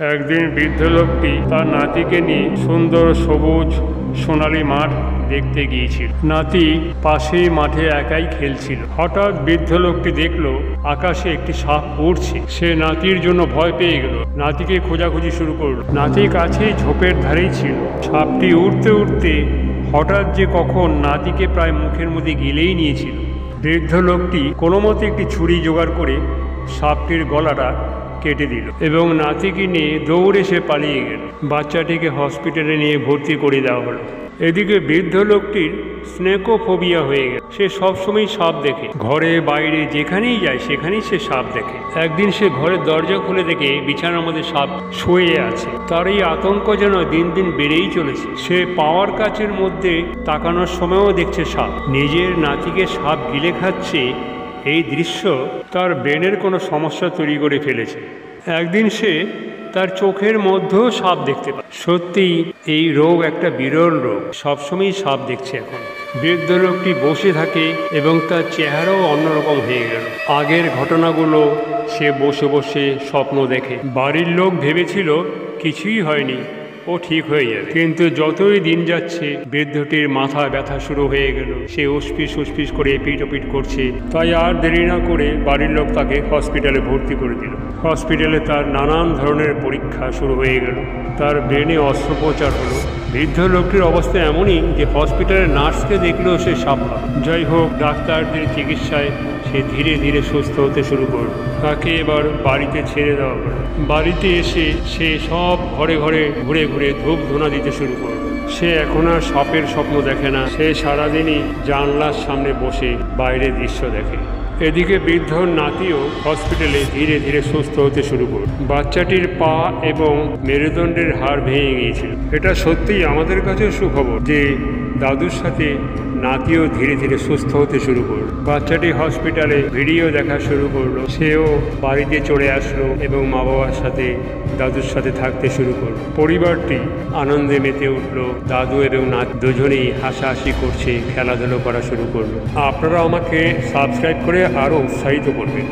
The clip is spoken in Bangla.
একদিন বৃদ্ধ লোকটি তার নাতিকে নিয়ে সুন্দর সবুজ সোনালী মাঠ দেখতে গিয়েছিল। নাতি পাশেই মাঠে একাই খেলছিল। হঠাৎ বৃদ্ধ লোকটি দেখলো আকাশে একটি সাপ উড়ছে। সে নাতির জন্য ভয় পেয়ে গেল, নাতিকে খোঁজাখুঁজি শুরু করলো। নাতির কাছেই ঝোপের ধারেই ছিল। সাপটি উড়তে উড়তে হঠাৎ যে কখন নাতিকে প্রায় মুখের মধ্যে গিলেই নিয়েছিল। বৃদ্ধ লোকটি কোনো মতে একটি ছুরি জোগাড় করে সাপটির গলাটা কেটে দিল এবং নাতিকে নিয়ে দৌড়ে সে পালিয়ে গেল। বাচ্চাটিকে হসপিটালে নিয়ে ভর্তি করে দেওয়া হলো। এদিকে বৃদ্ধ লোকটির স্নেকোফোবিয়া হয়ে গেল। সে সবসময় সাপ দেখে, ঘরে বাইরে যেখানেই যায় সেখানেই সে সাপ দেখে। একদিন সে ঘরের দরজা খুলে দেখে বিছানার মধ্যে সাপ শুয়ে আছে। তার এই আতঙ্ক যেন দিন দিন বেড়েই চলেছে। সে পাওয়ার কাচের মধ্যে তাকানোর সময়ও দেখছে সাপ। নিজের নাতিকে সাপ গিলে খাচ্ছে, এই দৃশ্য তার ব্রেনের কোনো সমস্যা তৈরি করে ফেলেছে। একদিন সে তার চোখের মধ্যেও সাপ দেখতে পায়। সত্যি এই রোগ একটা বিরল রোগ, সবসময় সাপ দেখছে এখন। বৃদ্ধ লোকটি বসে থাকে এবং তার চেহারাও অন্যরকম হয়ে গেল। আগের ঘটনাগুলো সে বসে বসে স্বপ্ন দেখে। বাড়ির লোক ভেবেছিল কিছুই হয়নি, ও ঠিক হয়ে যাবে। কিন্তু যতই দিন যাচ্ছে বৃদ্ধটির মাথা ব্যথা শুরু হয়ে গেল। সে উসপিস করে এপিট ওপিট করছে। তাই আর দেরি না করে বাড়ির লোক তাকে হসপিটালে ভর্তি করে দিল। হসপিটালে তার নানান ধরনের পরীক্ষা শুরু হয়ে গেল। তার ব্রেনে অস্ত্রোপচার হলো। বৃদ্ধ লোকটির অবস্থা এমনই যে হসপিটালের নার্সকে দেখলেও সে সাবধান। যাই হোক, ডাক্তারদের চিকিৎসায় সে ধীরে ধীরে সুস্থ হতে শুরু করল। তাকে এবার বাড়িতে ছেড়ে দেওয়া হলো। বাড়িতে এসে সে সব ঘরে ঘরে ঘুরে ঘুরে ধূপ ধুনা দিতে শুরু করল। সে এখন আর সাপের স্বপ্ন দেখে না। সে সারাদিনই জানলার সামনে বসে বাইরের দৃশ্য দেখে। এদিকে বৃদ্ধ নাতিও হসপিটালে ধীরে ধীরে সুস্থ হতে শুরু করল। বাচ্চাটির পা এবং মেরুদণ্ডের হাড় ভেঙে গিয়েছিল। এটা সত্যিই আমাদের কাছেও সুখবর যে দাদুর সাথে নাতিও ধীরে ধীরে সুস্থ হতে শুরু করল। বাচ্চাটি হসপিটালে ভিডিও দেখা শুরু করলো। সেও বাড়িতে চলে আসলো এবং মা বাবার সাথে দাদুর সাথে থাকতে শুরু করলো। পরিবারটি আনন্দে মেতে উঠলো। দাদু এবং নাতি দুজনেই হাসাহাসি করছে, খেলাধুলো করা শুরু করলো। আপনারা আমাকে সাবস্ক্রাইব করে আরও উৎসাহিত করবেন।